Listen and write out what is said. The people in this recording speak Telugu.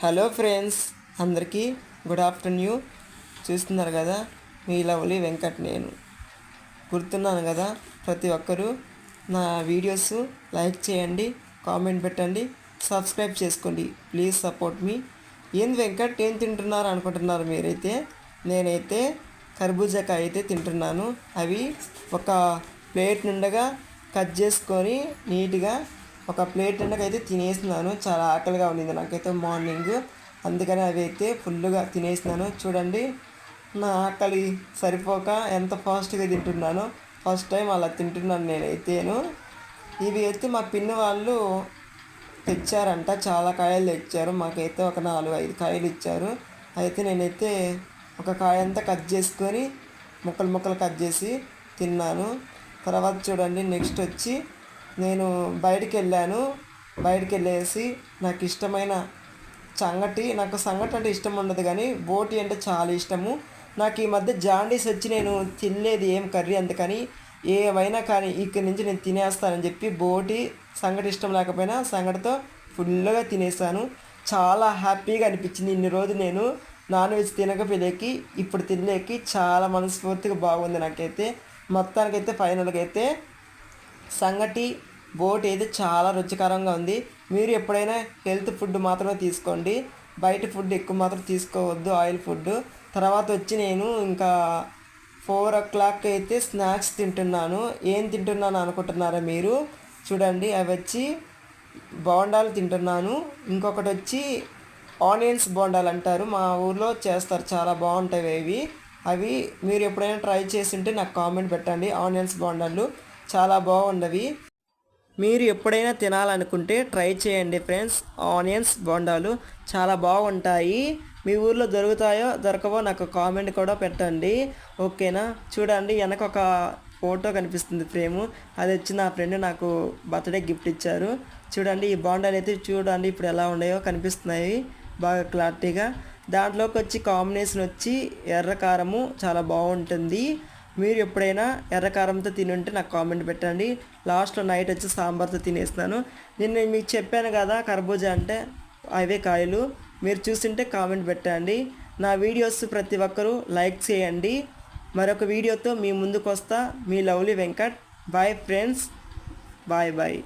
హలో ఫ్రెండ్స్, అందరికీ గుడ్ ఆఫ్టర్నూన్. చూస్తున్నారు కదా, మీ లవ్లీ వెంకట్. నేను గుర్తున్నాను కదా. ప్రతి ఒక్కరూ నా వీడియోస్ లైక్ చేయండి, కామెంట్ పెట్టండి, సబ్స్క్రైబ్ చేసుకోండి. ప్లీజ్ సపోర్ట్ మీ. ఏంది వెంకట్, ఏం తింటున్నారు అనుకుంటున్నారు మీరైతే. నేనైతే కర్బూజాకాయ అయితే తింటున్నాను. అవి ఒక ప్లేట్ నిండగా కట్ చేసుకొని నీట్గా ఒక ప్లేట్ నిండగా అయితే తినేసినాను. చాలా ఆకలిగా ఉండింది నాకైతే మార్నింగ్, అందుకని అవి అయితే ఫుల్గా తినేసినాను. చూడండి, నా ఆకలి సరిపోక ఎంత ఫాస్ట్గా తింటున్నాను. ఫస్ట్ టైం అలా తింటున్నాను నేనైతేను. ఇవి అయితే మా పిన్ని వాళ్ళు తెచ్చారంట, చాలా కాయలు తెచ్చారు. మాకైతే ఒక 4-5 కాయలు ఇచ్చారు. అయితే నేనైతే ఒక కాయ అంతా కట్ చేసుకొని ముక్కలు ముక్కలు కట్ చేసి తిన్నాను. తర్వాత చూడండి, నెక్స్ట్ వచ్చి నేను బయటికి వెళ్ళేసి నాకు ఇష్టమైన నాకు సంగటి అంటే ఇష్టం ఉండదు, కానీ బోటి అంటే చాలా ఇష్టము. నాకు ఈ మధ్య జాండీస్ వచ్చి నేను తినలేదు ఏం కర్రీ, అందుకని ఏమైనా కానీ ఇక్కడి నుంచి నేను తినేస్తానని చెప్పి బోటి సంగటి ఇష్టం లేకపోయినా సంగటితో ఫుల్గా తినేసాను. చాలా హ్యాపీగా అనిపించింది. ఇన్ని రోజు నేను నాన్ వెజ్ తినకపోయేకి ఇప్పుడు తినలేకి చాలా మనస్ఫూర్తిగా బాగుంది నాకైతే. మొత్తానికైతే ఫైనల్గా అయితే సంగటి బోటి అయితే చాలా రుచికరంగా ఉంది. మీరు ఎప్పుడైనా హెల్త్ ఫుడ్ మాత్రమే తీసుకోండి, బయట ఫుడ్ ఎక్కువ మాత్రం తీసుకోవద్దు, ఆయిల్ ఫుడ్. తర్వాత వచ్చి నేను ఇంకా 4 o'clock అయితే స్నాక్స్ తింటున్నాను. ఏం తింటున్నాను అనుకుంటున్నారా మీరు? చూడండి, అవి వచ్చి బోండాలు తింటున్నాను. ఇంకొకటి వచ్చి ఆనియన్స్ బోండాలు అంటారు, మా ఊర్లో చేస్తారు, చాలా బాగుంటాయి అవి మీరు ఎప్పుడైనా ట్రై చేసి ఉంటే నాకు కామెంట్ పెట్టండి. ఆనియన్స్ బోండాలు చాలా బాగుండవి. మీరు ఎప్పుడైనా తినాలనుకుంటే ట్రై చేయండి ఫ్రెండ్స్. ఆనియన్స్ బోండాలు చాలా బాగుంటాయి. మీ ఊర్లో దొరుకుతాయో దొరకవో నాకు కామెంట్ కూడా పెట్టండి, ఓకేనా. చూడండి, వెనక ఒక ఫోటో కనిపిస్తుంది ఫ్రేము, అది వచ్చి నా ఫ్రెండ్ నాకు బర్త్డే గిఫ్ట్ ఇచ్చారు. చూడండి, ఈ బోండాలు అయితే చూడండి ఇప్పుడు ఎలా ఉన్నాయో, కనిపిస్తున్నాయి బాగా క్లారిటీగా. దాంట్లోకి వచ్చి కాంబినేషన్ వచ్చి ఎర్ర కారము చాలా బాగుంటుంది. మీరు ఎప్పుడైనా ఎర్రకారంతో తినుంటే నాకు కామెంట్ పెట్టండి. లాస్ట్లో నైట్ వచ్చి సాంబార్తో తినేస్తాను. నేను మీకు చెప్పాను కదా కర్బూజా అంటే అవే కాయలు. మీరు చూసింటే కామెంట్ పెట్టండి. నా వీడియోస్ ప్రతి ఒక్కరూ లైక్ చేయండి. మరొక వీడియోతో మీ ముందుకు వస్తా. మీ lovely Venkat. Bye friends, bye bye.